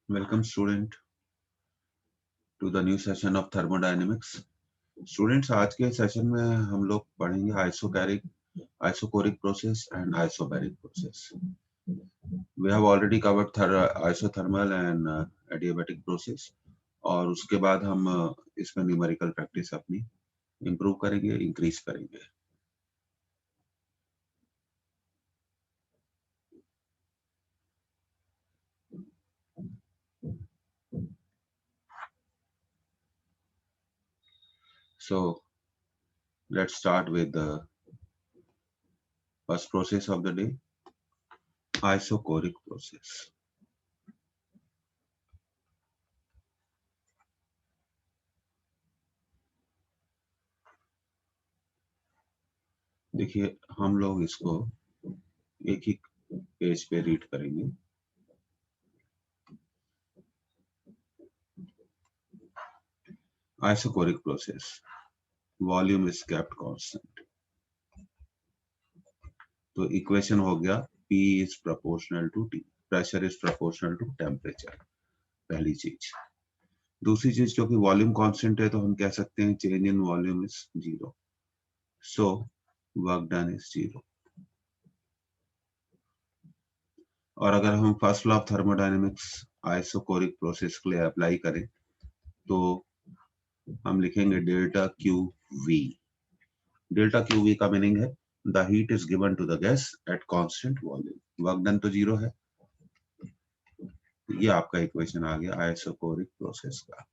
Welcome student to the new session of thermodynamics. Students, आज के session में हम लोग पढ़ेंगे isochoric process and isobaric process. We have already covered isothermal and adiabatic process और उसके बाद हम इसमें न्यूमेरिकल प्रैक्टिस अपनी इम्प्रूव करेंगे, इंक्रीज करेंगे. So let's start with the first process of the day, isochoric process. देखिए, हम लोग इसको एक ही पेज पे रीड करेंगे. Isochoric process, volume is kept constant. तो इक्वेशन हो गया P is proportional to T, pressure is proportional to temperature. पहली चीज. दूसरी चीज, क्योंकि वॉल्यूम कांस्टेंट है तो हम कह सकते हैं change in volume is 0. So work done is 0. और अगर हम first law of thermodynamics isochoric process के लिए अप्लाई करें तो हम लिखेंगे delta Q V. Delta Q V का मीनिंग है the heat is given to the gas at constant volume. Work done तो 0 है. ये आपका इक्वेशन आ गया आइसोकोरिक प्रोसेस का.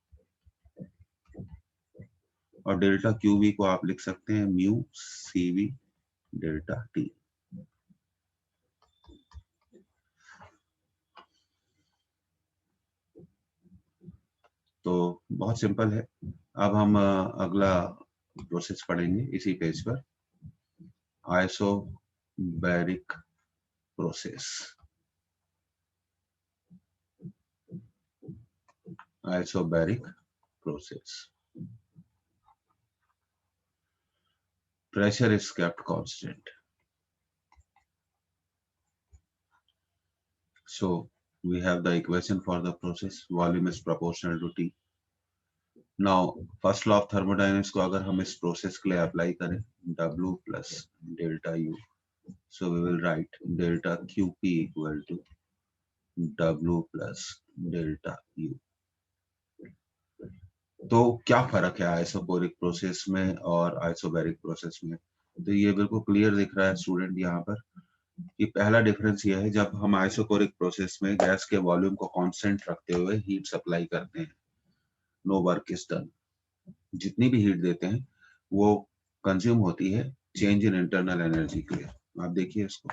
और डेल्टा क्यू वी को आप लिख सकते हैं mu C V delta T. तो बहुत सिंपल है. अब हम अगला प्रोसेस पढ़ेंगे इसी पेज पर, isobaric process. Isobaric process, pressure is kept constant. So we have the equation for the process, volume is proportional to T. Now first law of thermodynamics को अगर हम इस प्रोसेस के लिए अप्लाई करें, W plus delta U, so we will write delta QP equal to W plus delta U. तो क्या फर्क है आइसोकोरिक प्रोसेस में और आइसोबैरिक प्रोसेस में? तो ये बिल्कुल क्लियर दिख रहा है स्टूडेंट यहाँ पर कि पहला डिफरेंस ये है, जब हम आइसोकोरिक प्रोसेस में गैस के वॉल्यूम को कांस्टेंट रखते हुए हीट सप्लाई करते हैं, नो वर्क इज डन. जितनी भी हीट देते हैं वो कंज्यूम होती है चेंज इन इंटरनल एनर्जी के लिए. आप देखिए इसको,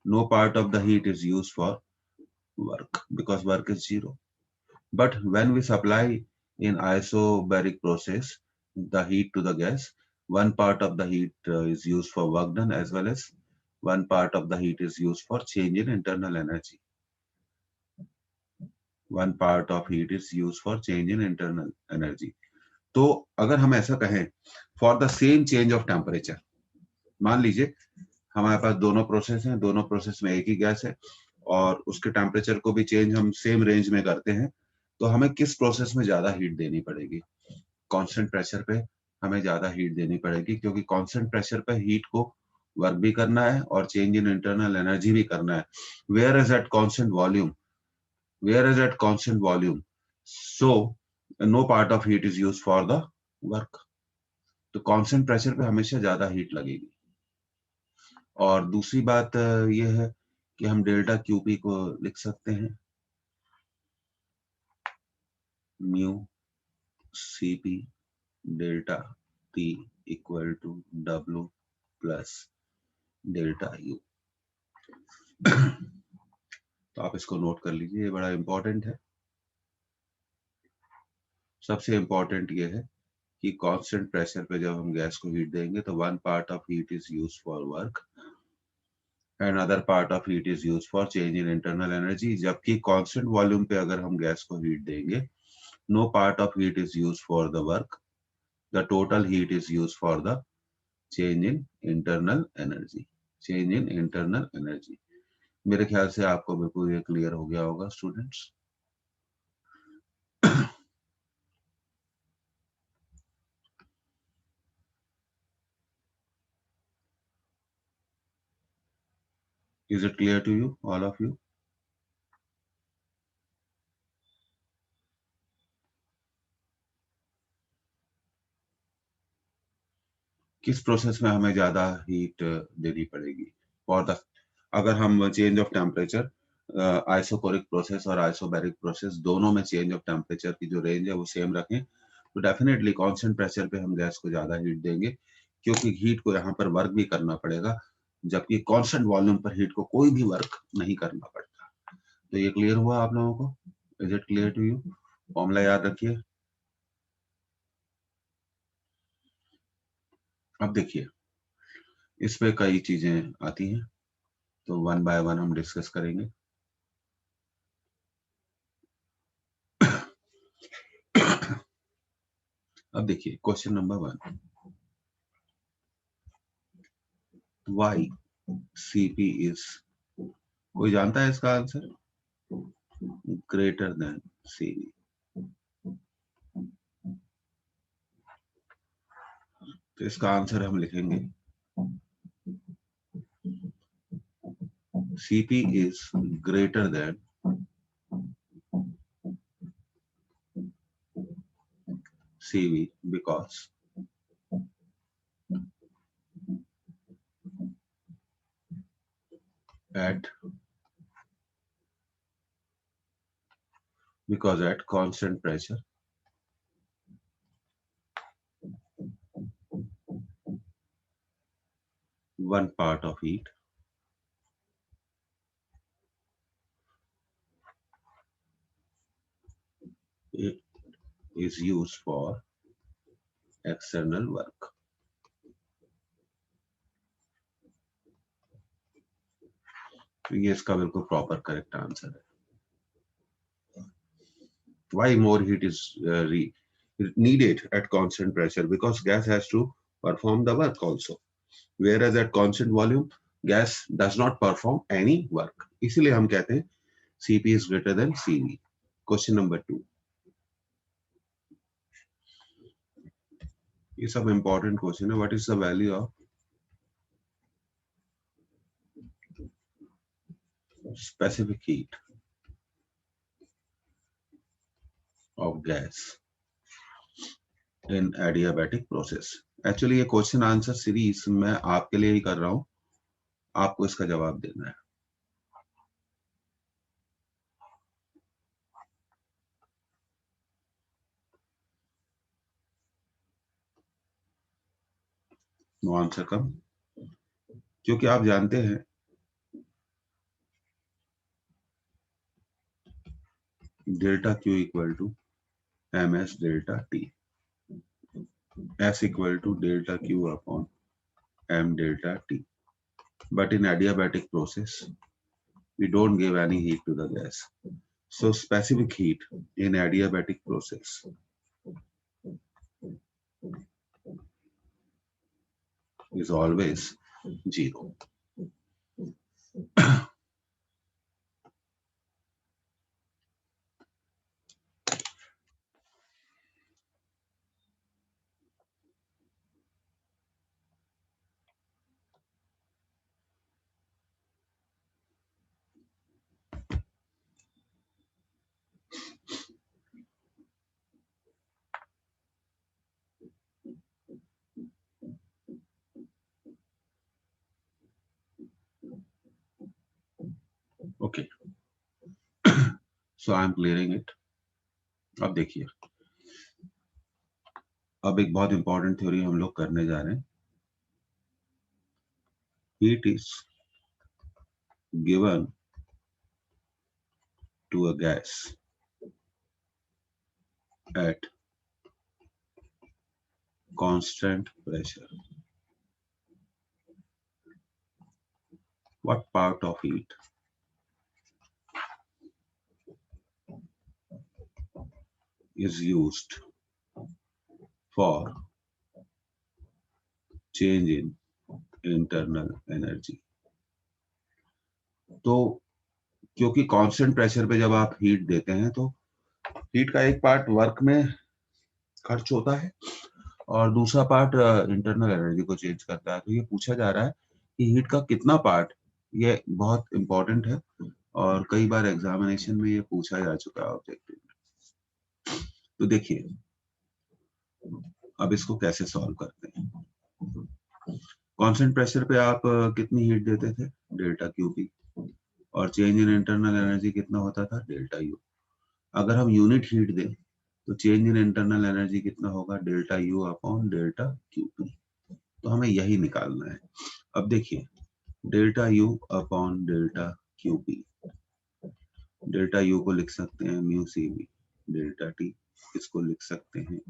no part of the heat is used for work because work is 0. But when we supply in isobaric process the heat to the gas, one part of the heat is used for work done as well as one part of the heat is used for change in internal energy. One part of heat is used for change in internal energy. तो अगर हम ऐसा कहें for the same change of temperature, मान लीजिए हमारे पास दोनों process हैं, दोनों प्रोसेस में एक ही गैस है और उसके टेम्परेचर को भी चेंज हम सेम रेंज में करते हैं, तो हमें किस प्रोसेस में ज्यादा हीट देनी पड़ेगी? कांस्टेंट प्रेशर पे हमें ज्यादा हीट देनी पड़ेगी, क्योंकि कांस्टेंट प्रेशर पे हीट को वर्क भी करना है और चेंज इन इंटरनल एनर्जी भी करना है. Where is at constant volume so no part of heat is used for the work. तो कांस्टेंट प्रेशर पे हमेशा ज्यादा हीट लगेगी. और दूसरी बात ये है कि हम डेल्टा क्यूपी को लिख सकते हैं mu CP delta T equal to W plus delta U. तो आप इसको नोट कर लीजिए, ये बड़ा इंपॉर्टेंट है. सबसे इंपॉर्टेंट ये है कि कांस्टेंट प्रेशर पे जब हम गैस को हीट देंगे तो one part of heat is used for work and other part of heat is used for change in internal energy. जबकि कांस्टेंट वॉल्यूम पे अगर हम गैस को हीट देंगे, no part of heat is used for the work, the total heat is used for the change in internal energy. मेरे ख्याल से आपको बिल्कुल ये क्लियर हो गया होगा students. Is it clear to you, all of you? किस प्रोसेस में हमें ज्यादा हीट देनी पड़ेगी फॉर द, अगर हम change of temperature isochoric process और आइसोबैरिक प्रोसेस दोनों में चेंज ऑफ टेम्परेचर की जो रेंज है वो सेम रखें तो डेफिनेटली कांस्टेंट प्रेशर पे हम गैस को ज्यादा हीट देंगे, क्योंकि हीट को यहाँ पर वर्क भी करना पड़ेगा, जबकि कांस्टेंट वॉल्यूम पर हीट को कोई भी वर्क नहीं करना पड़ता। तो ये क्लियर हुआ आप लोगों को? Is it clear to you? Formula याद रखिए। अब देखिए इस पे कई चीजें आती हैं, तो वन बाय वन हम डिस्कस करेंगे। अब देखिए question number 1, why CP is, कोई जानता है इसका आंसर? Greater than CV. तो इसका आंसर हम लिखेंगे CP is greater than CV because at at constant pressure one part of heat is used for external work। तो ये इसका बिल्कुल प्रॉपर करेक्ट आंसर है। Why more heat is needed at constant pressure? Because gas has to perform the work also, whereas at constant volume gas does not perform any work, इसीलिए हम कहते हैं Cp is greater than Cv। Question number 2, ये सब important question है। What is the value of specific heat of gas in adiabatic process? Actually ये question answer series मैं आपके लिए ही कर रहा हूं, आपको इसका जवाब देना है। नो आंसर कम, क्योंकि आप जानते हैं delta Q equal to M S delta T, S equal to delta Q upon M delta T. But in adiabatic process we don't give any heat to the gas, so specific heat in adiabatic process is always zero। Okay, so I am clearing it. अब देखिए, अब एक बहुत important theory हम लोग करने जा रहे हैं। Heat is given to a gas at constant pressure, what part of heat is used for change in internal energy? तो क्योंकि कांस्टेंट प्रेशर पे जब आप हीट देते हैं तो हीट का एक पार्ट वर्क में खर्च होता है और दूसरा पार्ट इंटरनल एनर्जी को चेंज करता है। तो ये पूछा जा रहा है कि हीट का कितना पार्ट, ये बहुत इंपॉर्टेंट है और कई बार एग्जामिनेशन में ये पूछा जा चुका है ऑब्जेक्टिव में। तो देखिए अब इसको कैसे सॉल्व करते हैं। कांस्टेंट प्रेशर पे आप कितनी हीट देते थे, डेल्टा क्यूबी, और चेंज इन इंटरनल एनर्जी कितना होता था, डेल्टा यू। अगर हम यूनिट हीट दें तो चेंज इन इंटरनल एनर्जी कितना होगा, delta U upon delta QB. तो हमें यही निकालना है। अब देखिए delta U upon delta QB, delta U को लिख सकते हैं mu C B delta T, इसको लिख सकते हैं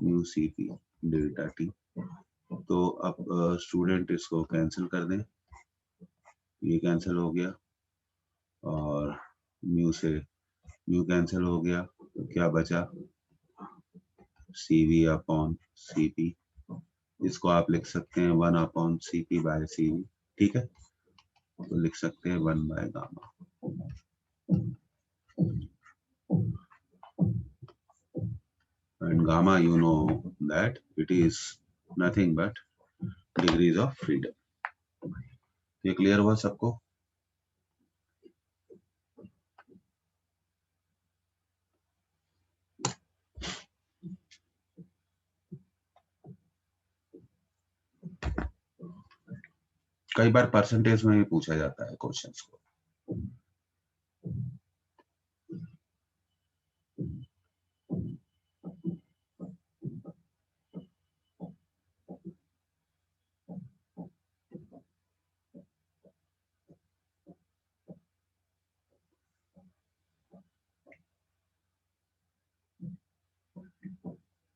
mu C P delta T. तो अब स्टूडेंट इसको कैंसिल कर दें, ये कैंसिल हो गया और म्यू से म्यू कैंसिल हो गया, तो क्या बचा, C V upon C P, इसको आप लिख सकते हैं 1 upon C P by C V. ठीक है, तो लिख सकते हैं 1 by gamma. And gamma, you know that it is nothing but degrees of freedom. ये क्लियर हुआ सबको? कई बार परसेंटेज में भी पूछा जाता है क्वेश्चंस को।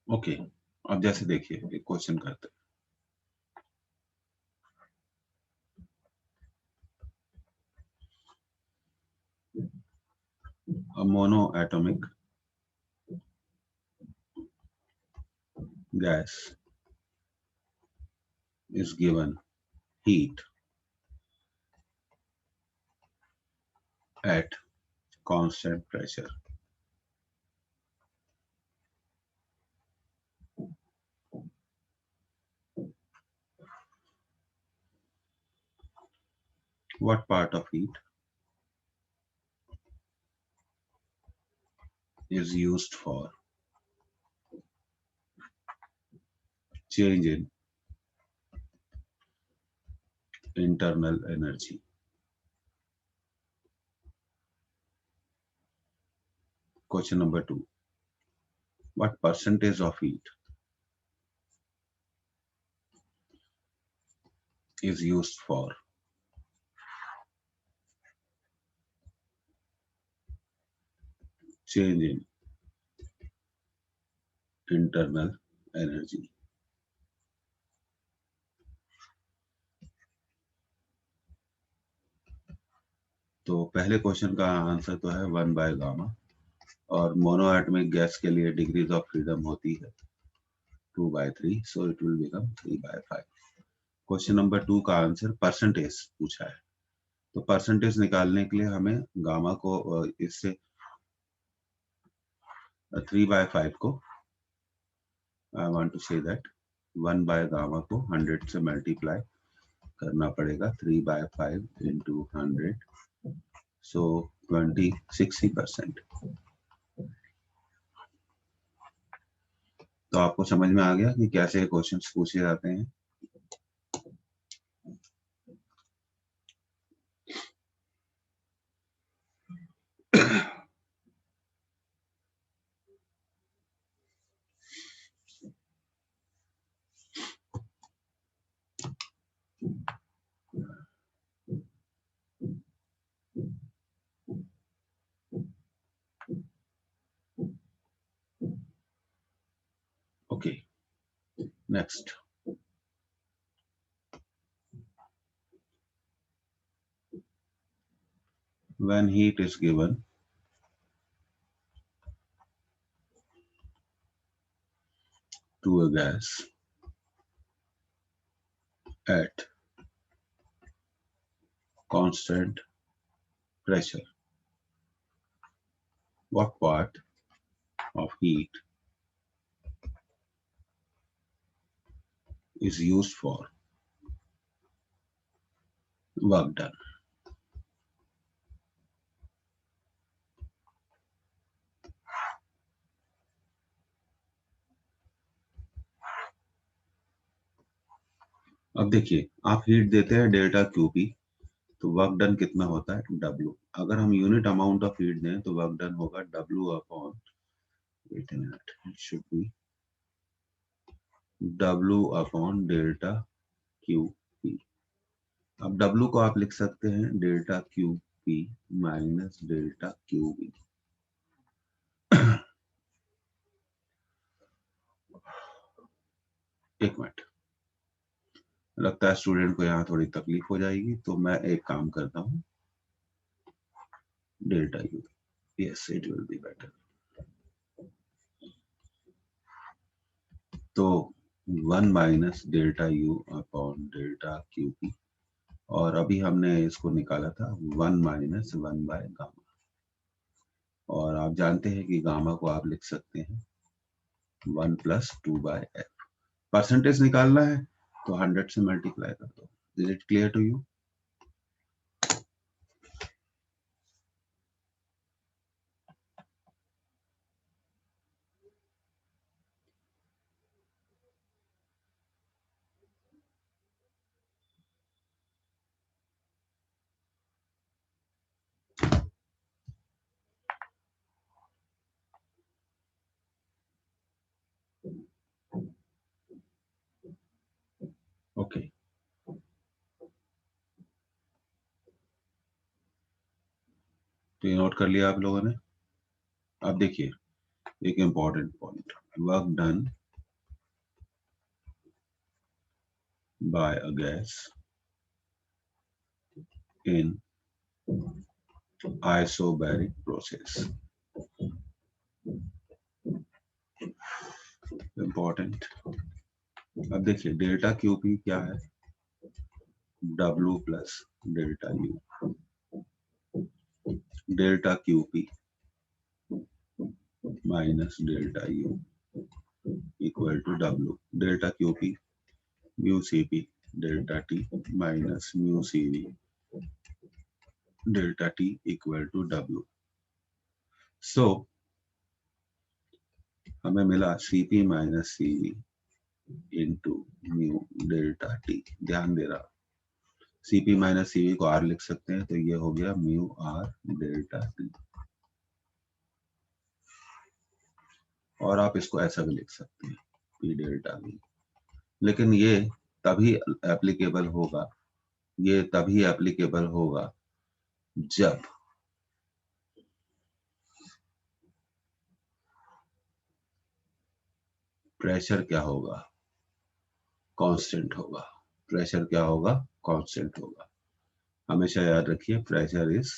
ओके, अब जैसे देखिए एक क्वेश्चन करते हैं। A monoatomic gas is given heat at constant pressure. What part of heat is used for change in internal energy? Question number 2. What percentage of heat is used for change in internal energy? तो पहले question का answer तो है 1 by gamma, और monoatomic gas के लिए degrees of freedom होती है 2 by 3, so it will become 3 by 5. Question number 2 का आंसर परसेंटेज पूछा है, तो परसेंटेज निकालने के लिए हमें गामा को इससे 3 by 5 को, I want to say that 1 by gamma को 100 से मल्टीप्लाई करना पड़ेगा, 3 by 5 into 100, so 26%। तो आपको समझ में आ गया कि कैसे क्वेश्चंस पूछे जाते हैं। Okay, next. When heat is given to a gas at constant pressure. What part of heat is used for work done? अब देखिए, आप हीट देते हैं डेल्टा क्यूपी, तो वर्क डन कितना होता है W। अगर हम यूनिट अमाउंट ऑफ हीट दें तो वर्क डन होगा W upon, wait a minute, it should be W upon delta QP. अब W को आप लिख सकते हैं delta QP minus delta QB. एक मिनट, लगता है स्टूडेंट को यहाँ थोड़ी तकलीफ हो जाएगी, तो मैं एक काम करता हूँ, delta U, yes it will be better. तो 1 minus delta U upon delta QP, और अभी हमने इसको निकाला था 1 माइनस 1 बाय गामा, और आप जानते हैं कि गामा को आप लिख सकते हैं 1 प्लस 2 बाय एफ। परसेंटेज निकालना है तो 100 से मल्टीप्लाई कर दो। Is it clear to you? Okay, तो ये नोट कर लिया आप लोगों ने। अब देखिए एक important point, work done by a gas in isobaric process, important. अब देखिए डेल्टा क्यूपी क्या है, W plus delta U, delta QP minus delta U equal to W। Delta QP mu CP delta T minus mu CV delta T equal to W। So हमें मिला Cp minus Cv into mu delta T. ध्यान दे रहा, Cp minus Cv को R लिख सकते हैं, तो ये हो गया म्यू R डेल्टा टी, और आप इसको ऐसा भी लिख सकते हैं P डेल्टा V। लेकिन ये तभी एप्लीकेबल होगा, ये तभी एप्लीकेबल होगा जब प्रेशर क्या होगा, कांस्टेंट होगा। प्रेशर क्या होगा, कांस्टेंट होगा। हमेशा याद रखिए प्रेशर इज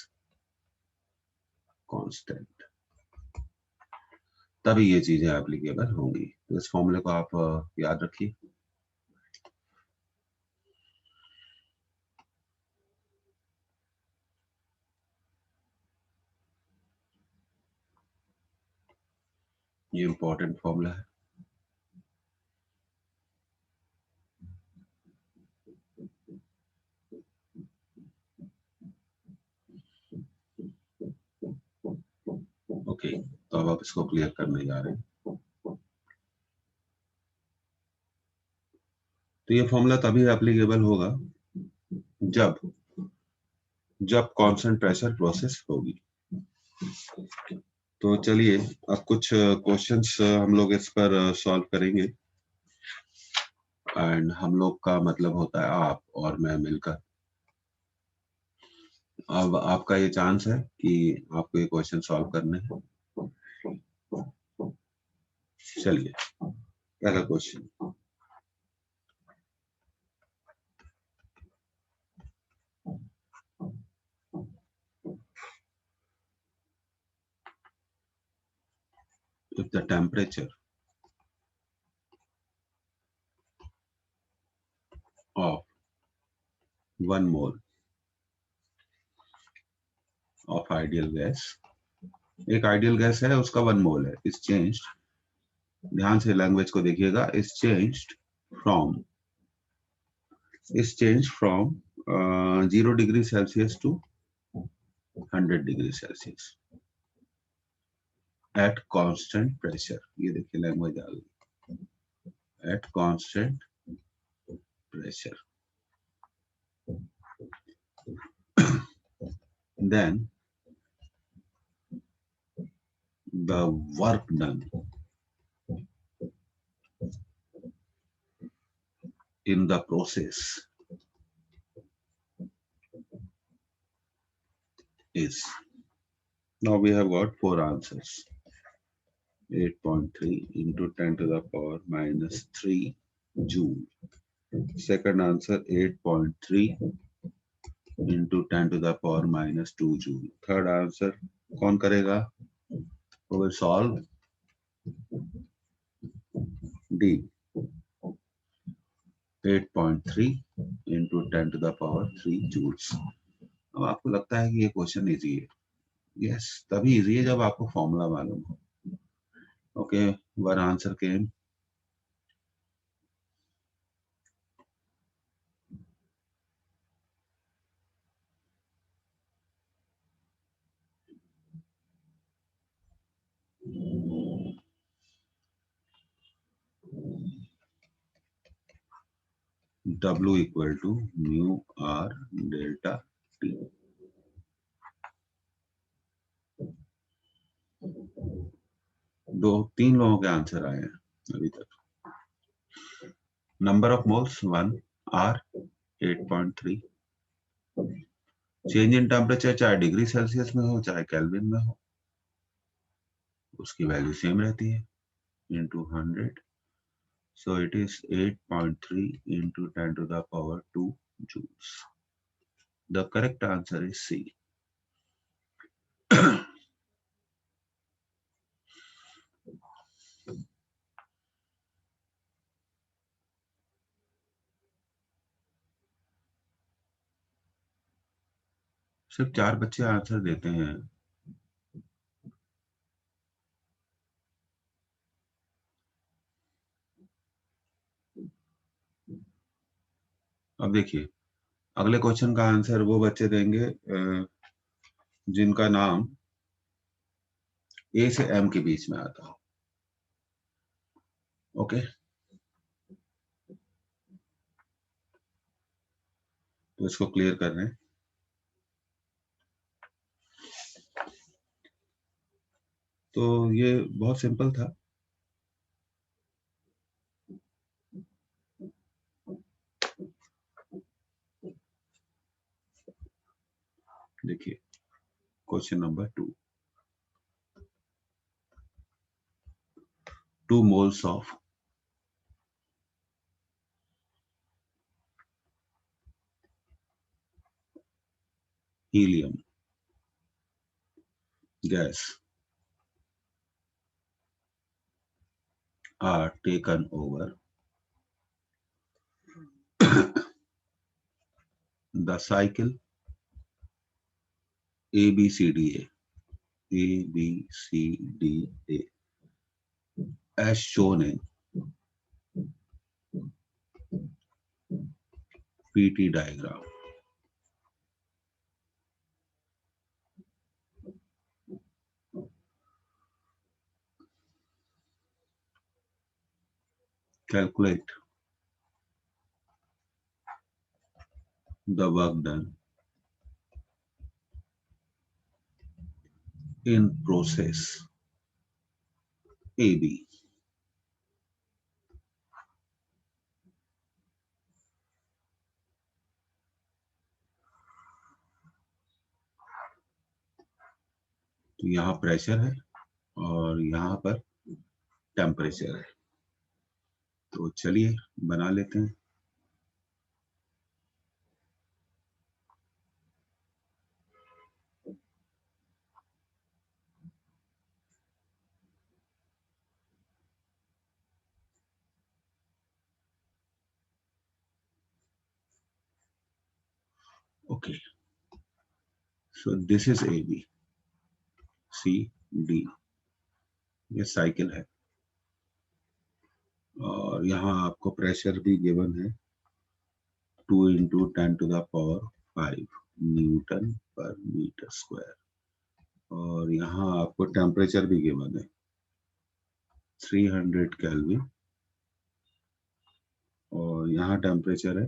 कांस्टेंट, तभी ये चीजें एप्लीकेबल होंगी। तो इस फॉर्मूले को आप याद रखिए। ये इंपॉर्टेंट फॉर्मूला है। ओके, तो अब आप इसको क्लियर करने जा रहे हैं। तो ये फॉर्मूला तभी एप्लीकेबल होगा जब जब कांस्टेंट प्रेशर प्रोसेस होगी। तो चलिए अब कुछ क्वेश्चंस हम लोग इस पर सॉल्व करेंगे, एंड हम लोग का मतलब होता है आप और मैं मिलकर। अब आपका ये चांस है कि आपको ये क्वेश्चन सॉल्व करने हैं। चलिए पहला question, if the temperature of 1 mole of ideal gas, एक आइडियल गैस है उसका 1 मोल है, इज चेंज्ड, ध्यान से लैंग्वेज को देखिएगा, is changed from 0 degree Celsius to 100 degree Celsius at constant pressure. ये देखिए लैंग्वेज आ गई, at constant pressure. then the work done in the process is, now we have got 4 answers, 8.3 into 10 to the power minus 3 joule. Second answer 8.3 into 10 to the power minus 2 joule. Third answer कौन करेगा? We will solve D, 8.3 into 10 to the power 3 joules. अब आपको लगता है कि ये question easy है, yes तभी इजी है जब आपको फॉर्मूला मालूम हो। Okay, one answer came, W equal to mu R delta T। तीन लोगों के आंसर आए हैं अभी तक। Number of moles 1, R 8.3, change in temperature चाहे डिग्री सेल्सियस में हो चाहे केल्विन में हो उसकी वैल्यू सेम रहती है, into 100, so it is 8.3 into 10 to the power 2 joules. The correct answer is C। सिर्फ 4 बच्चे आंसर देते हैं। अब देखिए अगले क्वेश्चन का आंसर वो बच्चे देंगे जिनका नाम ए से एम के बीच में आता हो। ओके, तो इसको क्लियर कर रहे हैं। तो ये बहुत सिंपल था। देखिए question number 2 moles of helium gas are taken over the cycle ABCDA as shown in PT diagram। Calculate the work done in process AB। तो यहाँ प्रेशर है और यहाँ पर टेम्परेचर है, तो चलिए बना लेते हैं। Okay, so this is A B C D, ये साइकिल है। और यहाँ आपको प्रेशर भी गिवन है 2 into 10⁵ newton per metre square. और यहाँ आपको टेम्परेचर भी गिवन है 300 केल्विन, और यहाँ टेम्परेचर है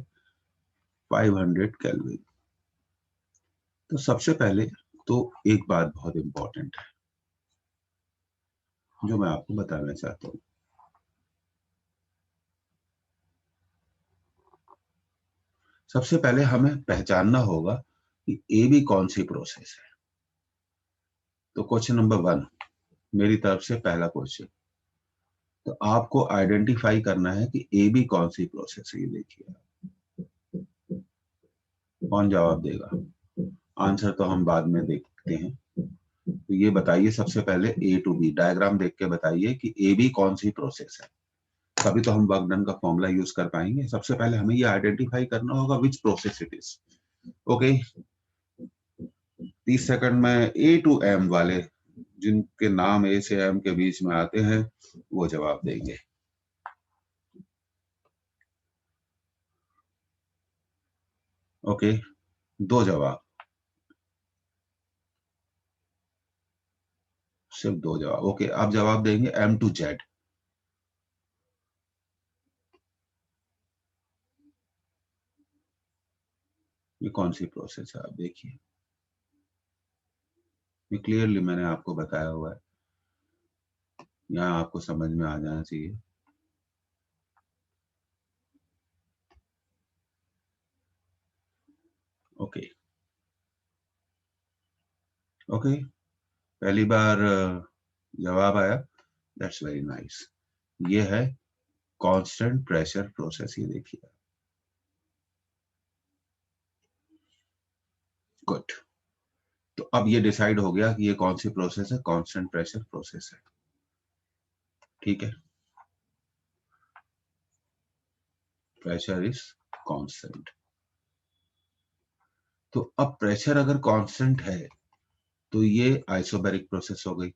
500 केल्विन। तो सबसे पहले तो एक बात बहुत इंपॉर्टेंट है जो मैं आपको बताना चाहता हूँ। सबसे पहले हमें पहचानना होगा कि ए बी कौन सी प्रोसेस है। तो क्वेश्चन नंबर 1 मेरी तरफ से पहला क्वेश्चन, तो आपको आइडेंटिफाई करना है कि ए बी कौन सी प्रोसेस है। ये देखिए कौन जवाब देगा, आंसर तो हम बाद में देखते हैं। तो ये बताइए सबसे पहले ए टू बी डायग्राम देख के बताइए कि ए बी कौन सी प्रोसेस है, तभी तो हम वर्क डन का फॉर्मूला यूज कर पाएंगे। सबसे पहले हमें ये आइडेंटिफाई करना होगा which process it is. Okay, 30 second में ए टू एम वाले जिनके नाम ए से एम के बीच में आते हैं वो जवाब देंगे। ओके, 2 जवाब, सिर्फ 2 जवाब। ओके, आप जवाब देंगे एम टू जेड। ये कौन सी प्रोसेस है आप देखिए, ये क्लियरली मैंने आपको बताया हुआ है, यहाँ आपको समझ में आ जाना चाहिए। ओके ओके, पहली बार जवाब आया, दैट्स वेरी नाइस। ये है कांस्टेंट प्रेशर प्रोसेस, ये देखिए। गुड, तो अब ये डिसाइड हो गया कि ये कौन सी प्रोसेस है, कांस्टेंट प्रेशर प्रोसेस है। ठीक है, प्रेशर इज कांस्टेंट। तो अब प्रेशर अगर कांस्टेंट है तो ये आइसोबैरिक प्रोसेस हो गई।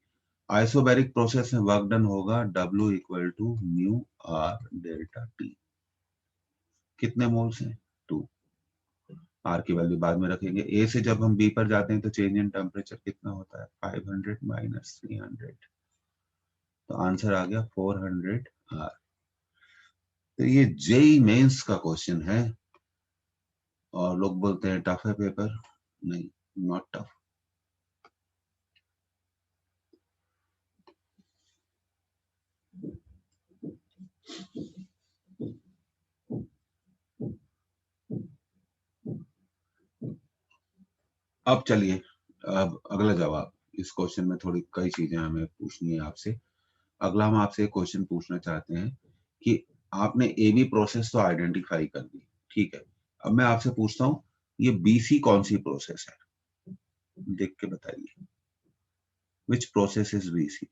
आइसोबैरिक प्रोसेस में वर्क डन होगा W equal to mu R delta T. कितने मोल्स हैं, 2। आर की वैल्यू बाद में रखेंगे। ए से जब हम बी पर जाते हैं तो चेंज इन टेम्परेचर कितना होता है, 500 माइनस 300, तो आंसर आ गया 400 आर। तो ये जेई मेंस का क्वेश्चन है, और लोग बोलते हैं टफ है पेपर, नहीं, नॉट टफ। अब चलिए, अब अगला जवाब। इस क्वेश्चन में थोड़ी कई चीजें हमें पूछनी है आपसे। अगला हम आपसे क्वेश्चन पूछना चाहते हैं कि आपने ए बी प्रोसेस तो आइडेंटिफाई कर दी, ठीक है। अब मैं आपसे पूछता हूँ ये बीसी कौन सी प्रोसेस है, देख के बताइए। Which process is BC?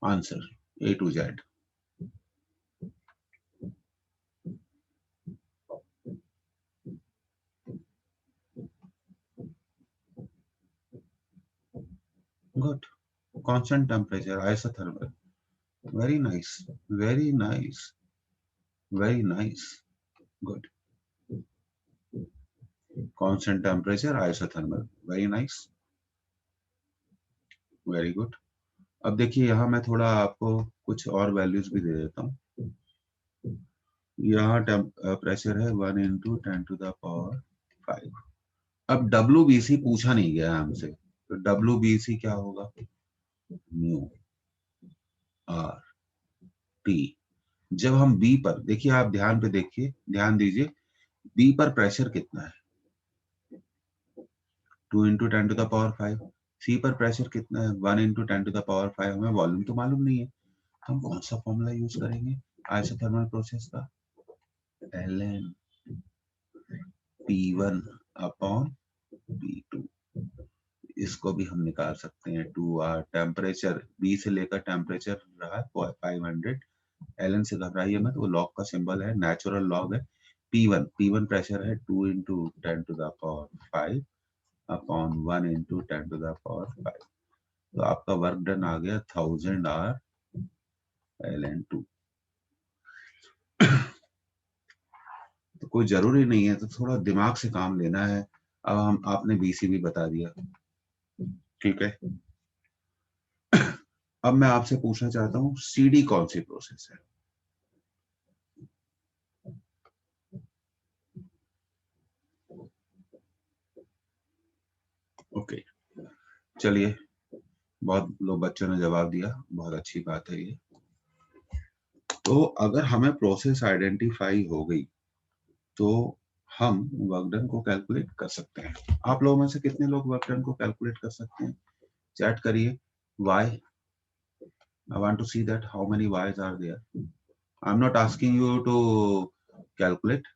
Answer A to Z. Good, constant temperature isothermal. Very nice, very nice, very nice, good. Constant temperature isothermal, very nice, very good. अब देखिए यहाँ मैं थोड़ा आपको कुछ और वैल्यूज भी दे देता हूँ। यहाँ प्रेशर है 1 इंटू 10⁵। अब WBC पूछा नहीं गया हमसे, तो WBC क्या होगा, म्यू आर टी। जब हम बी पर देखिए, आप ध्यान पे देखिए, ध्यान दीजिए, बी पर प्रेशर कितना है, 2 इंटू 10⁵। सी पर प्रेशर कितना है, 1 इंटू 10⁵। हमें वॉल्यूम तो मालूम नहीं है, हम कौन सा फॉर्मूला यूज करेंगे आइसोथर्मल प्रोसेस का, ln P1 अपॉन P2। इसको भी हम निकाल सकते हैं, 2R टेम्परेचर बी से लेकर टेम्परेचर रहा 500। ln से घबराइए मत, वो लॉग का सिंबल है, नेचुरल लॉग है। P1 प्रेशर है 2 into 10 to the power 5 upon 1 into 10 to the power 5। तो आपका वर्क डन आ गया 1000 R ln2। तो कोई जरूरी नहीं है, तो थोड़ा दिमाग से काम लेना है। अब आपने BC भी बता दिया, ठीक है। अब मैं आपसे पूछना चाहता हूँ CD कौन सी प्रोसेस है? ओके, चलिए, बहुत लोग बच्चों ने जवाब दिया, बहुत अच्छी बात है ये। तो अगर हमें प्रोसेस आइडेंटिफाई हो गई तो हम वर्क डन को कैलकुलेट कर सकते हैं। आप लोगों में से कितने लोग वर्क डन को कैलकुलेट कर सकते हैं? चैट करिए। Why? I want to see that how many Y's are there. I'm not asking you to calculate.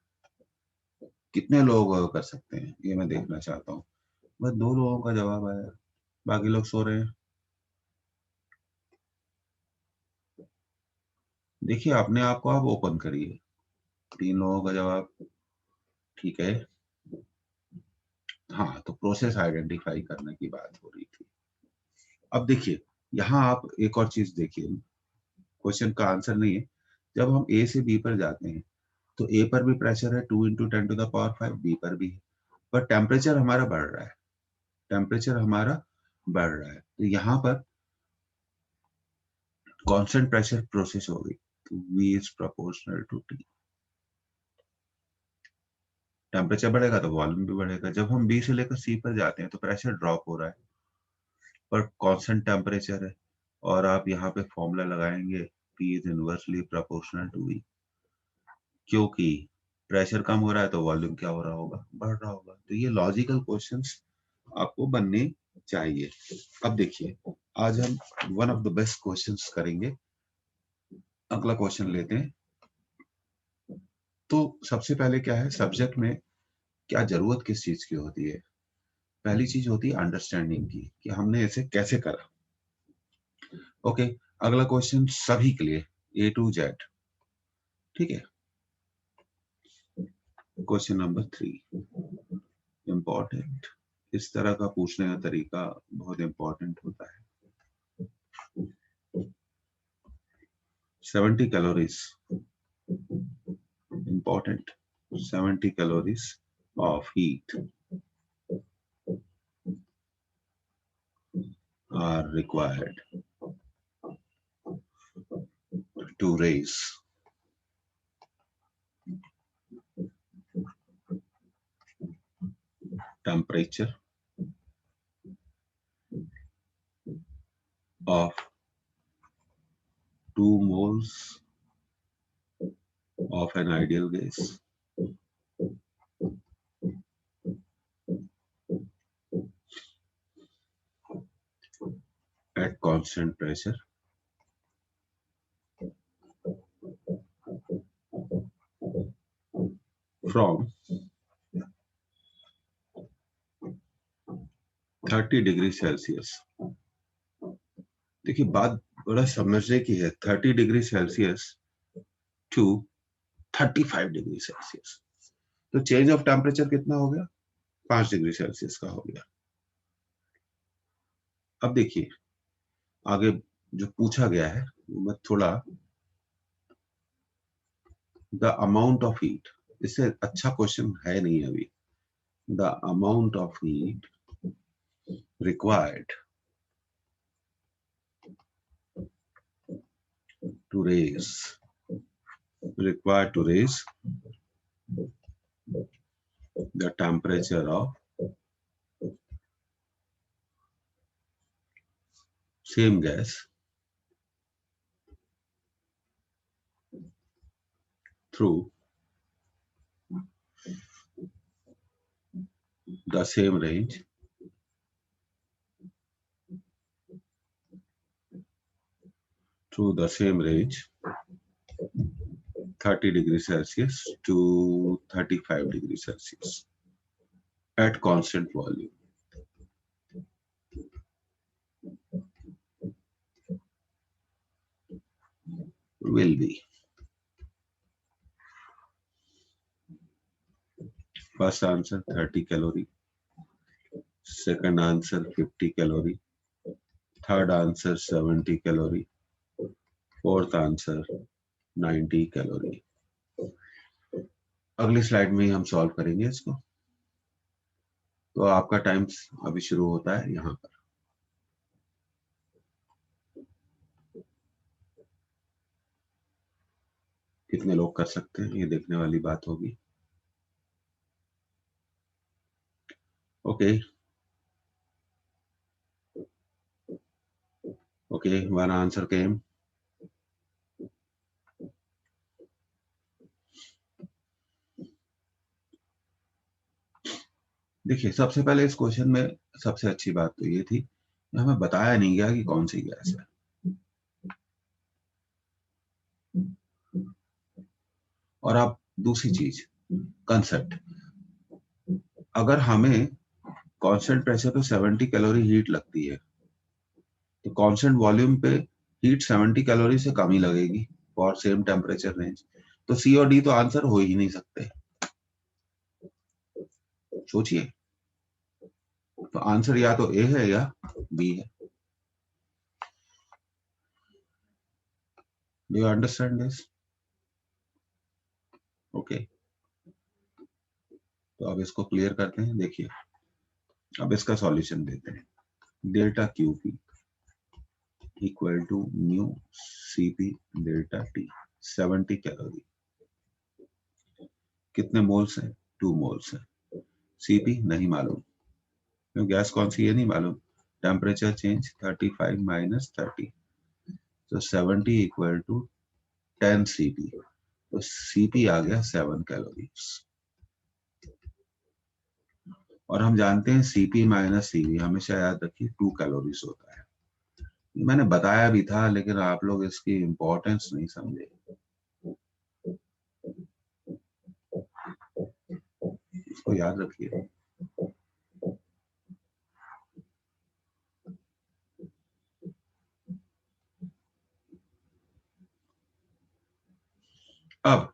कितने लोग कर सकते हैं ये मैं देखना चाहता हूँ। बस 2 लोगों का जवाब आया, बाकी लोग सो रहे हैं। देखिए, अपने आप को आप ओपन करिए। 3 लोगों का जवाब, ठीक है। हाँ, तो प्रोसेस आइडेंटिफाई करने की बात हो रही थी। अब देखिए, यहाँ आप एक और चीज देखिए, क्वेश्चन का आंसर नहीं है। जब हम A से B पर जाते हैं तो A पर भी प्रेशर है 2 into 10 to the power 5, B पर भी है, पर टेम्परेचर हमारा बढ़ रहा है। टेम्परेचर हमारा बढ़ रहा है, तो यहाँ पर कांस्टेंट प्रेशर प्रोसेस होगी, तो V is proportional to T। Temperature बढ़ेगा तो वॉल्यूम भी बढ़ेगा। जब हम B से लेकर C पर जाते हैं तो प्रेशर ड्रॉप हो रहा है, पर कांस्टेंट टेम्परेचर है, और आप यहाँ पे फॉर्मूला लगाएंगे P is inversely proportional to V, क्योंकि प्रेशर कम हो रहा है तो वॉल्यूम क्या हो रहा होगा? बढ़ रहा होगा। तो ये लॉजिकल क्वेश्चंस आपको बनने चाहिए। अब देखिए, आज हम one of the best questions करेंगे। अगला क्वेश्चन लेते हैं। तो सबसे पहले क्या है, सब्जेक्ट में क्या जरूरत किस चीज की होती है? पहली चीज होती है अंडरस्टैंडिंग की, कि हमने इसे कैसे करा। ओके, अगला क्वेश्चन सभी के लिए A to Z, ठीक है। Question number 3 important. इस तरह का पूछने का तरीका बहुत इंपॉर्टेंट होता है। 70 calories, important, 70 calories of heat are required to raise temperature of 2 moles of an ideal gas at constant pressure from 30 degree Celsius. देखिए, बात बड़ा समझने की है। 30 degree Celsius to 35 degree Celsius, तो चेंज ऑफ टेम्परेचर कितना हो गया? 5 डिग्री सेल्सियस का हो गया। अब देखिए, आगे जो पूछा गया है वो मैं थोड़ा, द अमाउंट ऑफ हीट, इससे अच्छा क्वेश्चन है नहीं अभी। The amount of heat required to raise the temperature of same gas through the same range through the same range 30 degrees Celsius to 35 degrees Celsius at constant volume will be first answer 30 calorie, second answer 50 calorie, third answer 70 calorie, fourth answer 90 calorie. अगली slide में हम solve करेंगे इसको। तो आपका time अभी शुरू होता है यहाँ पर। कितने लोग कर सकते हैं ये देखने वाली बात होगी। ओके ओके, वन आंसर केम। देखिए, सबसे पहले इस क्वेश्चन में सबसे अच्छी बात तो ये थी कि हमें बताया नहीं गया कि कौन सी गैस है। और अब दूसरी चीज, कंसेप्ट। अगर हमें कांस्टेंट प्रेशर पे 70 कैलोरी हीट लगती है तो कांस्टेंट वॉल्यूम पे हीट 70 कैलोरी से कम ही लगेगी फॉर सेम टेम्परेचर रेंज। तो सी और डी तो आंसर हो ही नहीं सकते। सोचिए, तो आंसर या तो ए है या बी है। Do you understand this? Okay, तो अब इसको क्लियर करते हैं। देखिए, अब इसका सॉल्यूशन देते हैं। Delta Q P equal to mu C P delta T. 70 calorie, कितने मोल्स हैं? 2 मोल्स हैं। सीपी नहीं मालूम, क्यों? गैस कौन सी है नहीं मालूम। टेम्परेचर चेंज 35 माइनस 30, तो 70 इक्वल टू 10 सीपी। तो सीपी आ गया 7 कैलोरीज। और हम जानते हैं सीपी माइनस सीवी हमेशा याद रखिए 2 कैलोरीज होता है। मैंने बताया भी था, लेकिन आप लोग इसकी इंपॉर्टेंस नहीं समझे। इसको याद रखिए। अब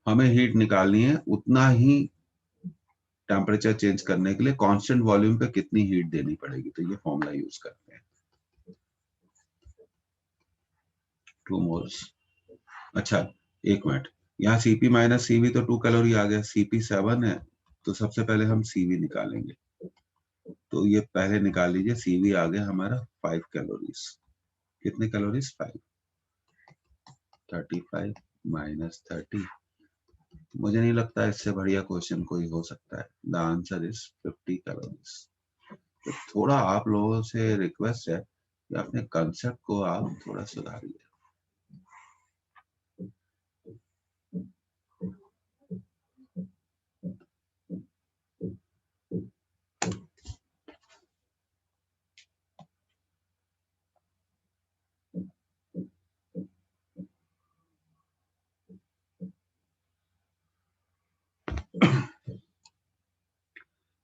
हमें हीट निकालनी है, उतना ही टेम्परेचर चेंज करने के लिए कांस्टेंट वॉल्यूम पे कितनी हीट देनी पड़ेगी। तो ये फॉर्मूला यूज करते हैं, 2 मोल्स। अच्छा, एक मिनट, यहाँ सीपी माइनस सीवी तो 2 कैलोरी आ गया, सीपी 7 है, तो सबसे पहले हम सीवी निकालेंगे। तो ये पहले निकाल लीजिए, सीवी आ गया हमारा 5 कैलोरीज। कितने कैलोरीज? 5। 35 माइनस 30, मुझे नहीं लगता इससे बढ़िया क्वेश्चन कोई हो सकता है। The answer is 50 calories. तो थोड़ा आप लोगों से रिक्वेस्ट है कि अपने कंसेप्ट को आप थोड़ा सुधारिए।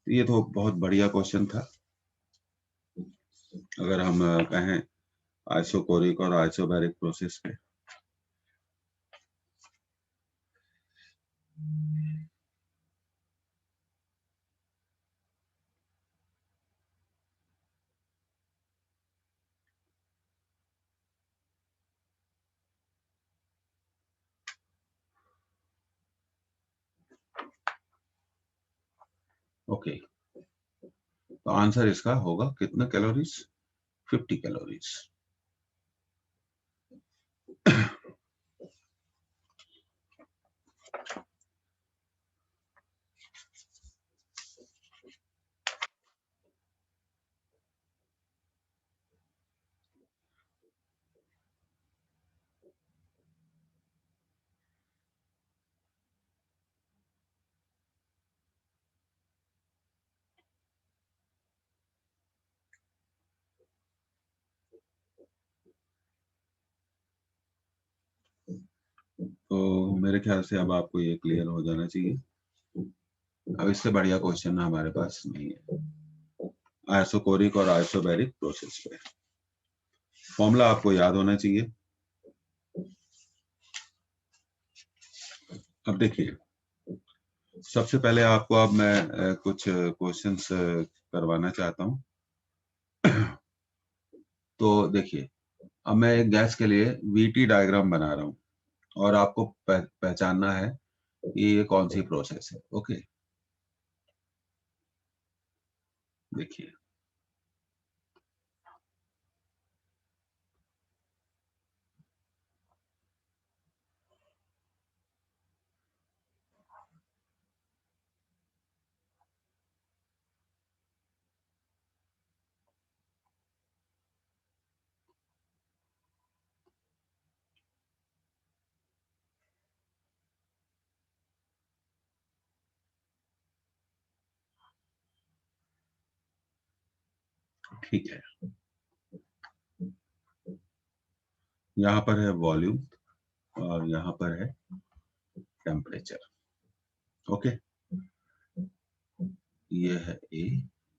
ये तो बहुत बढ़िया क्वेश्चन था। अगर हम कहें आइसोकोरिक और आइसोबैरिक प्रोसेस पे, ओके, तो आंसर इसका होगा कितना कैलोरीज? 50 कैलोरीज। तो मेरे ख्याल से अब आपको ये क्लियर हो जाना चाहिए। अब इससे बढ़िया क्वेश्चन हमारे पास नहीं है आइसोकोरिक और आइसोबैरिक प्रोसेस पे। फॉर्मूला आपको याद होना चाहिए। अब देखिए, सबसे पहले आपको अब मैं कुछ क्वेश्चंस करवाना चाहता हूँ। तो देखिए, अब मैं एक गैस के लिए वीटी डायग्राम बना रहा हूँ और आपको पहचानना है कि ये कौन सी प्रोसेस है। ओके, देखिए ठीक है, यहाँ पर है वॉल्यूम और यहाँ पर है टेम्परेचर। ओके, ये है ए,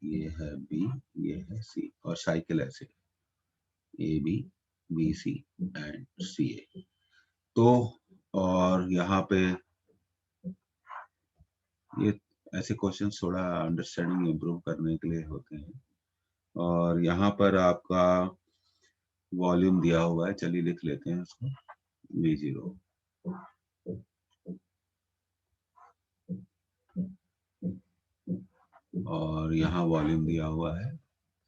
ये है बी, ये है सी और साइकिल ऐसे A B, B C and C A. तो और यहाँ पे ये ऐसे क्वेश्चन थोड़ा अंडरस्टैंडिंग इम्प्रूव करने के लिए होते हैं। और यहाँ पर आपका वॉल्यूम दिया हुआ है, चलिए लिख लेते हैं उसको V0। और यहाँ वॉल्यूम दिया हुआ है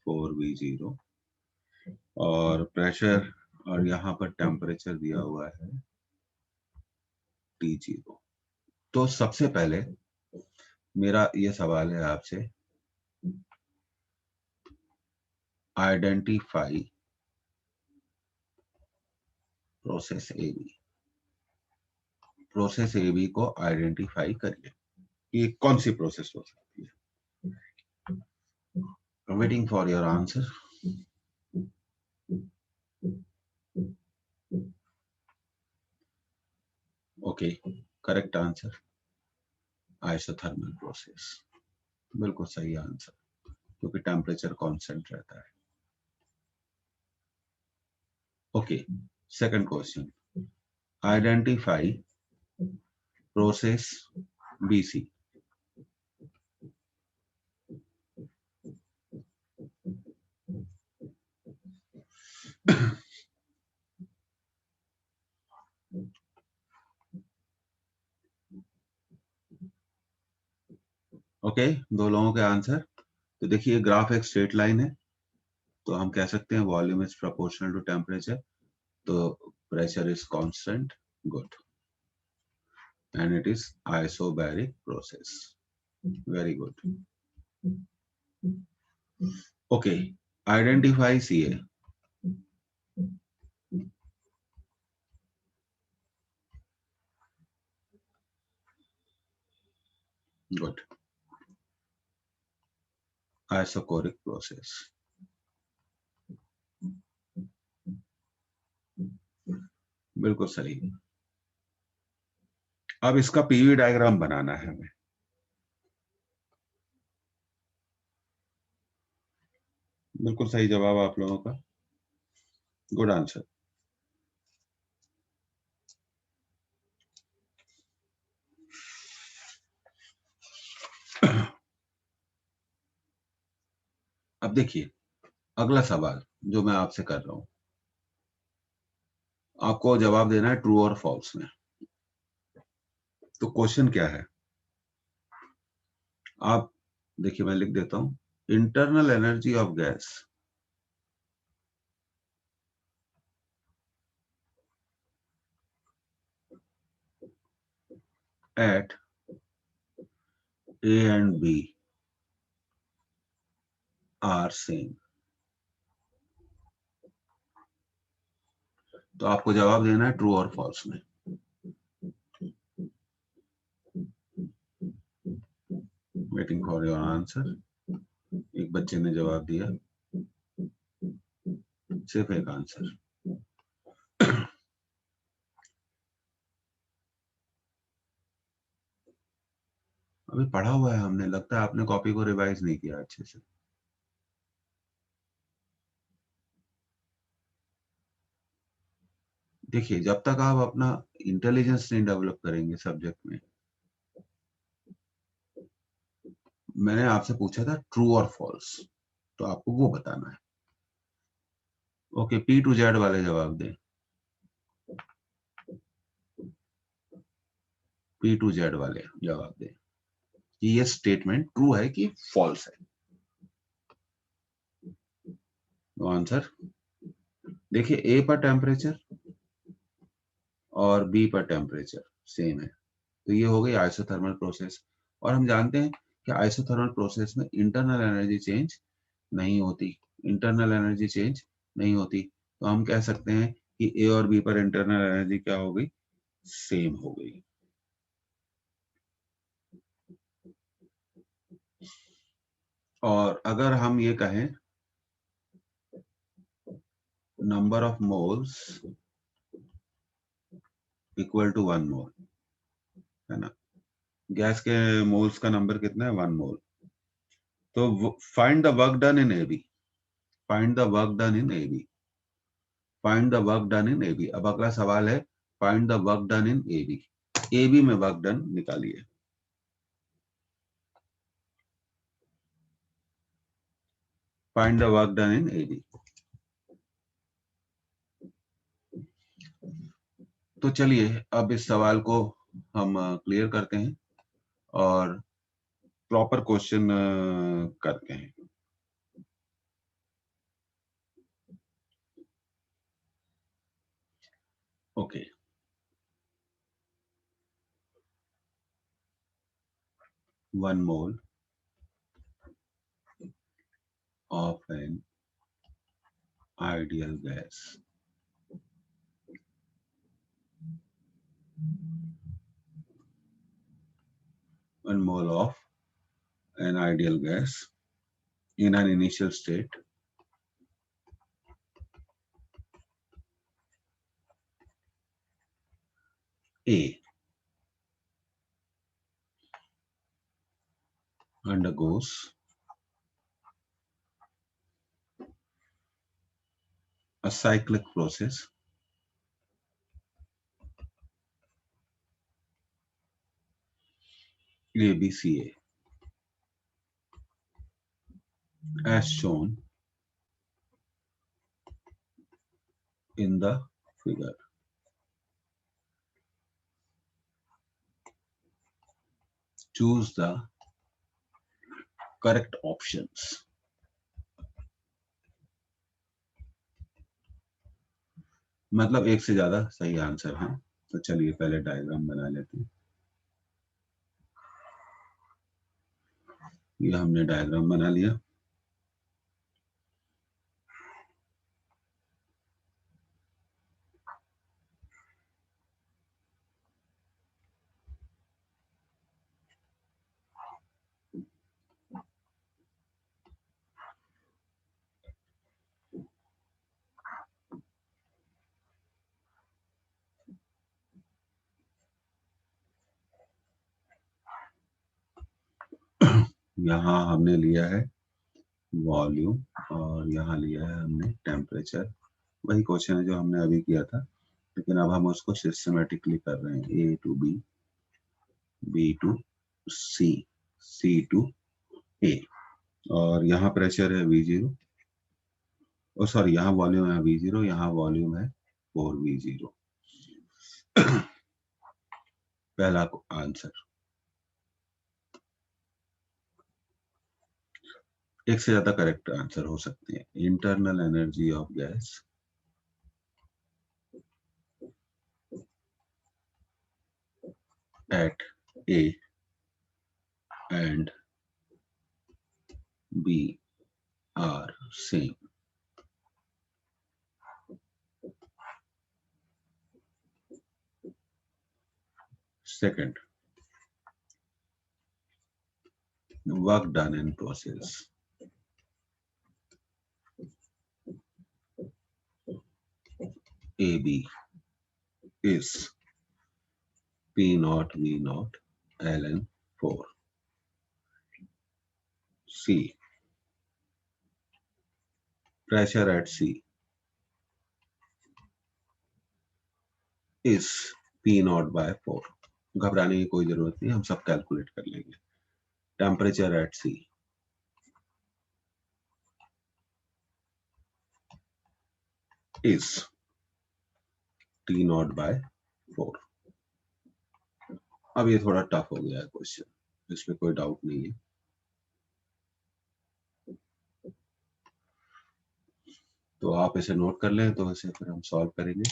4V0 और प्रेशर और यहाँ पर टेम्परेचर दिया हुआ है T0। तो सबसे पहले मेरा ये सवाल है आपसे, identify process A B. Process A B को आइडेंटिफाई करिए, ये कौन सी प्रोसेस हो सकती है। Waiting for your answer. Okay, correct answer isothermal process, बिल्कुल सही आंसर, क्योंकि टेम्परेचर कांस्टेंट रहता है। Okay, second question, identify process BC. Okay, दो लोगों के आंसर। तो देखिए ग्राफ एक स्ट्रेट लाइन है, तो हम कह सकते हैं volume is proportional to temperature, तो pressure is constant. Good, and it is isobaric process. Very good. Okay, identify CA. Good, isochoric process, बिल्कुल सही। अब इसका पीवी डायग्राम बनाना है हमें। बिल्कुल सही जवाब आप लोगों का, गुड आंसर। अब देखिए अगला सवाल जो मैं आपसे कर रहा हूं, आपको जवाब देना है ट्रू और फॉल्स में। तो क्वेश्चन क्या है, आप देखिए मैं लिख देता हूं, internal energy of gas at A and B are same. तो आपको जवाब देना है ट्रू और फॉल्स में। Waiting for your answer. एक बच्चे ने जवाब दिया, सिर्फ एक आंसर। अभी पढ़ा हुआ है हमने, लगता है आपने कॉपी को रिवाइज नहीं किया अच्छे से। देखिए जब तक आप अपना इंटेलिजेंस नहीं डेवलप करेंगे सब्जेक्ट में, मैंने आपसे पूछा था ट्रू और फॉल्स, तो आपको वो बताना है। ओके, P टू Z वाले जवाब दें। P टू Z वाले जवाब दें कि ये स्टेटमेंट ट्रू है कि फॉल्स है। आंसर देखिए, A पर टेम्परेचर और B पर टेम्परेचर सेम है, तो ये हो गई आइसोथर्मल प्रोसेस। और हम जानते हैं कि आइसोथर्मल प्रोसेस में इंटरनल एनर्जी चेंज नहीं होती, इंटरनल एनर्जी चेंज नहीं होती, तो हम कह सकते हैं कि A और B पर इंटरनल एनर्जी क्या हो गई, सेम हो गई। और अगर हम ये कहें number of moles equal to 1 mole, है ना, गैस के मोल्स का नंबर कितना है, 1 मोल, तो find the work done in AB, find the work done in AB, find the work done in AB। अब अगला सवाल है find the work done in AB, AB में वर्क डन निकालिए। Find the work done in AB। तो चलिए अब इस सवाल को हम क्लियर करते हैं और प्रॉपर क्वेश्चन करते हैं। Okay, 1 mole of an ideal gas, 1 mole of an ideal gas in an initial state A undergoes a cyclic process ABCA as shown in the figure. Choose the correct options. मतलब एक से ज्यादा सही answer है। तो चलिए पहले diagram बना लेते हैं। ये हमने डायग्राम बना लिया। यहाँ हमने लिया है वॉल्यूम और यहाँ लिया है हमने टेम्परेचर। वही क्वेश्चन है जो हमने अभी किया था, लेकिन अब हम उसको सिस्टमेटिकली कर रहे हैं। A to B, B to C, C to A। और यहाँ प्रेशर है V0, और सॉरी यहाँ वॉल्यूम है V0, यहाँ वॉल्यूम है 4V0। पहला आंसर। एक से ज्यादा करेक्ट आंसर हो सकते हैं। Internal energy of gas eight A and B are same. Second, work done in process AB is P naught V naught ln 4. C, pressure at C is P naught by 4. घबराने की कोई जरूरत नहीं, हम सब कैलकुलेट कर लेंगे। temperature at C is T naught by 4। अब ये थोड़ा टफ हो गया है क्वेश्चन, इसमें कोई डाउट नहीं है। तो आप इसे नोट कर लें, तो इसे फिर हम सॉल्व करेंगे।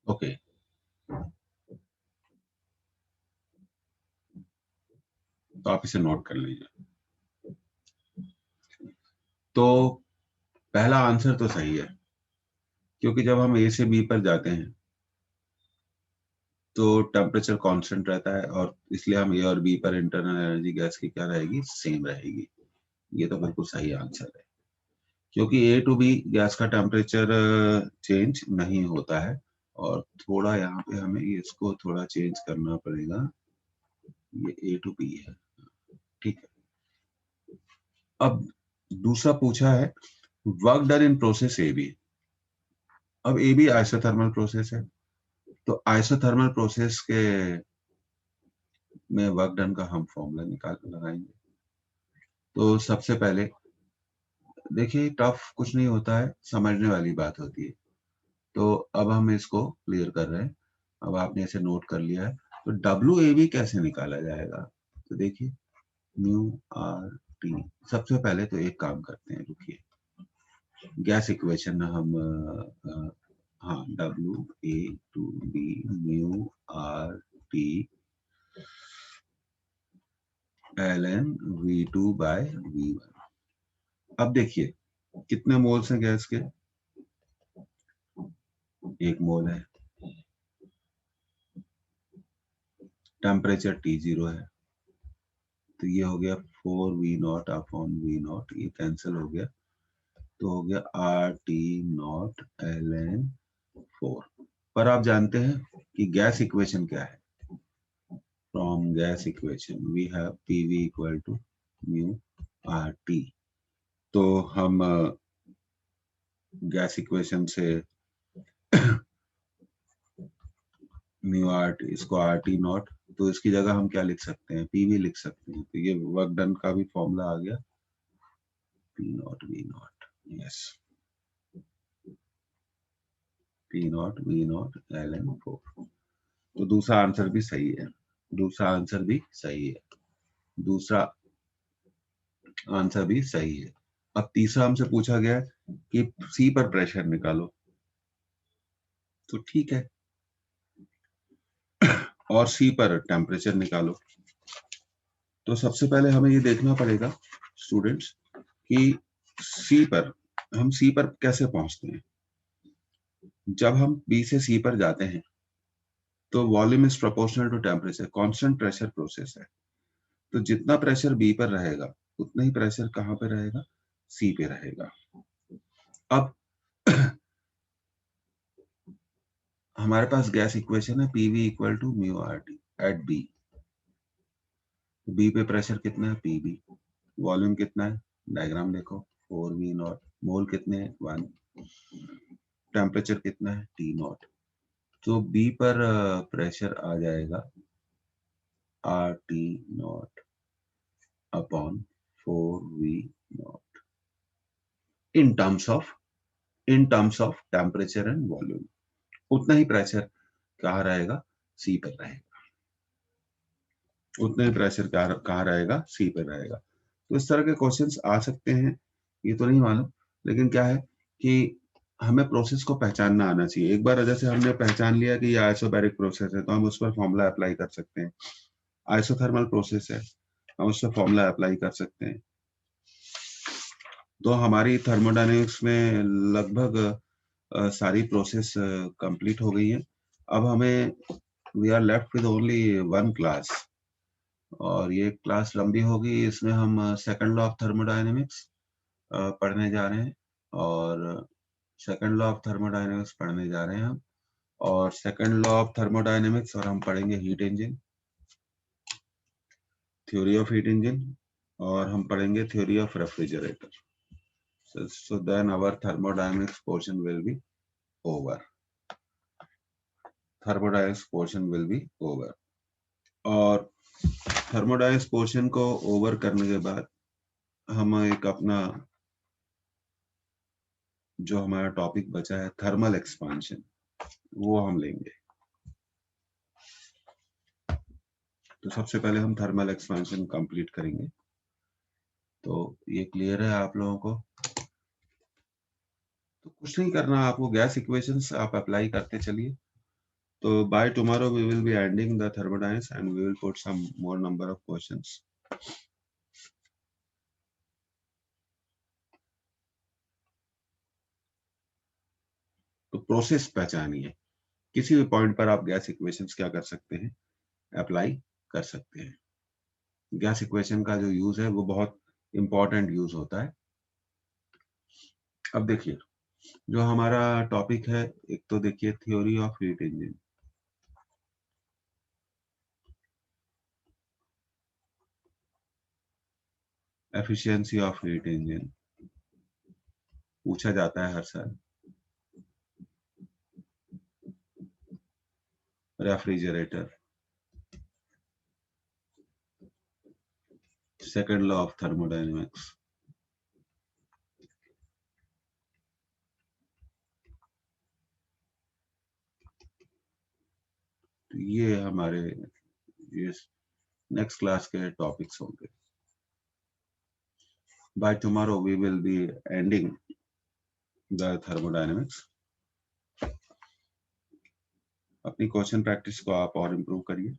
ओके, तो आप इसे नोट कर लीजिए। तो पहला आंसर तो सही है, क्योंकि जब हम ए से बी पर जाते हैं तो टेम्परेचर कांस्टेंट रहता है, और इसलिए हम ए और बी पर इंटरनल एनर्जी गैस की क्या रहेगी, सेम रहेगी। ये तो बिल्कुल सही आंसर है, क्योंकि ए टू बी गैस का टेम्परेचर चेंज नहीं होता है। और थोड़ा यहाँ पे हमें इसको थोड़ा चेंज करना पड़ेगा, ये ए टू बी है, ठीक है। अब दूसरा पूछा है work done in process A B. अब ए बी आइसोथर्मल प्रोसेस है, तो आइसोथर्मल प्रोसेस के में वर्क डन का हम फॉर्मूला निकाल लगाएंगे। तो सबसे पहले देखिए, टफ कुछ नहीं होता है, समझने वाली बात होती है। तो अब हम इसको क्लियर कर रहे हैं। अब आपने इसे नोट कर लिया है, तो डब्ल्यू ए बी कैसे निकाला जाएगा। तो देखिए, म्यू आर टी। सबसे पहले तो एक काम करते हैं, रुकिए, गैस इक्वेशन हम हाँ, W A to B mu R T L N V two by V one. अब देखिए कितने मोल्स हैं गैस के, 1 मोल है। टेम्परेचर T0 है, तो ये हो गया 4V0 अपॉन V0, ये कैंसिल हो गया, तो हो गया RT0 ln 4। पर आप जानते हैं कि गैस इक्वेशन क्या है। From gas equation we have PV equal to mu RT। तो हम गैस इक्वेशन से म्यू RT, इसको RT0, तो इसकी जगह हम क्या लिख सकते हैं, PV लिख सकते हैं। तो ये वर्क डन का भी फॉर्मूला आ गया, P0 V0, yes, P0 V0 ln 4। तो दूसरा आंसर भी सही है, दूसरा आंसर भी सही है, दूसरा आंसर भी सही है। अब तीसरा हमसे पूछा गया है कि सी पर प्रेशर निकालो, तो ठीक है, और सी पर टेम्परेचर निकालो। तो सबसे पहले हमें ये देखना पड़ेगा स्टूडेंट्स कि सी पर, हम सी पर कैसे पहुंचते हैं। जब हम बी से सी पर जाते हैं तो volume is proportional to temperature, constant pressure process है। तो जितना प्रेशर बी पर रहेगा उतना ही प्रेशर कहाँ पे रहेगा, सी पे रहेगा। अब हमारे पास गैस इक्वेशन है PV equal to mu R T at B. B पे प्रेशर कितना है, पीबी। वॉल्यूम कितना है, डायग्राम देखो, 4V0। मोल कितने हैं, 1। टेम्परेचर कितना है, T0। तो बी पर प्रेशर आ जाएगा RT0 upon 4V0 in terms of temperature and volume. उतना ही प्रेशर कहाँ रहेगा, सी पर रहेगा। उतना ही प्रेशर कहाँ रहेगा, सी पर रहेगा। तो इस तरह के क्वेश्चंस आ सकते हैं, ये तो नहीं मालूम, लेकिन क्या है कि हमें प्रोसेस को पहचानना आना चाहिए। एक बार जैसे हमने पहचान लिया कि ये आइसोबैरिक प्रोसेस है, तो हम उस पर फॉर्मूला अप्लाई कर सकते हैं। आइसोथर्मल प्रोसेस है, हम उस पर फॉर्मूला अप्लाई कर सकते हैं। तो हमारी थर्मोडायनेमिक्स में लगभग सारी प्रोसेस कंप्लीट हो गई है। अब हमें we are left with only one class, और ये क्लास लंबी होगी। इसमें हम सेकंड लॉ ऑफ थर्मोडायनेमिक्स पढ़ने जा रहे हैं, और सेकंड लॉ ऑफ थर्मोडायनेमिक्स पढ़ने जा रहे हैं हम, और सेकंड लॉ ऑफ थर्मोडायनेमिक्स, और हम पढ़ेंगे heat engine, theory of heat engine, और हम पढ़ेंगे theory of refrigerator. So then our thermodynamics portion will be over. Thermodynamics portion will be over. और थर्मोडायनेमिक्स पोर्शन को ओवर करने के बाद हम एक अपना जो हमारा टॉपिक बचा है थर्मल एक्सपांशन, वो हम लेंगे। तो सबसे पहले हम थर्मल एक्सपांशन कंप्लीट करेंगे। तो ये क्लियर है आप लोगों को? तो कुछ नहीं करना आपको, गैस इक्वेशंस आप अप्लाई करते चलिए। तो by tomorrow we will be ending the thermodynamics and we will put some more number of questions. तो प्रोसेस पहचानिए, किसी भी पॉइंट पर आप गैस इक्वेशंस क्या कर सकते हैं, अप्लाई कर सकते हैं। गैस इक्वेशन का जो यूज है वो बहुत इंपॉर्टेंट यूज होता है। अब देखिए जो हमारा टॉपिक है, एक तो देखिए theory of heat engine. Efficiency of heat engine पूछा जाता है हर साल। Refrigerator, second law of thermodynamics, तो ये हमारे ये नेक्स्ट क्लास के टॉपिक्स होंगे। By tomorrow we will be ending the thermodynamics. अपनी क्वेश्चन प्रैक्टिस को आप और इम्प्रूव करिए,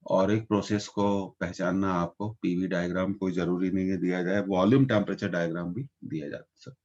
और एक प्रोसेस को पहचानना आपको, पीवी डायग्राम कोई जरूरी नहीं है दिया जाए, वॉल्यूम टेम्परेचर डायग्राम भी दिया जा सकता है।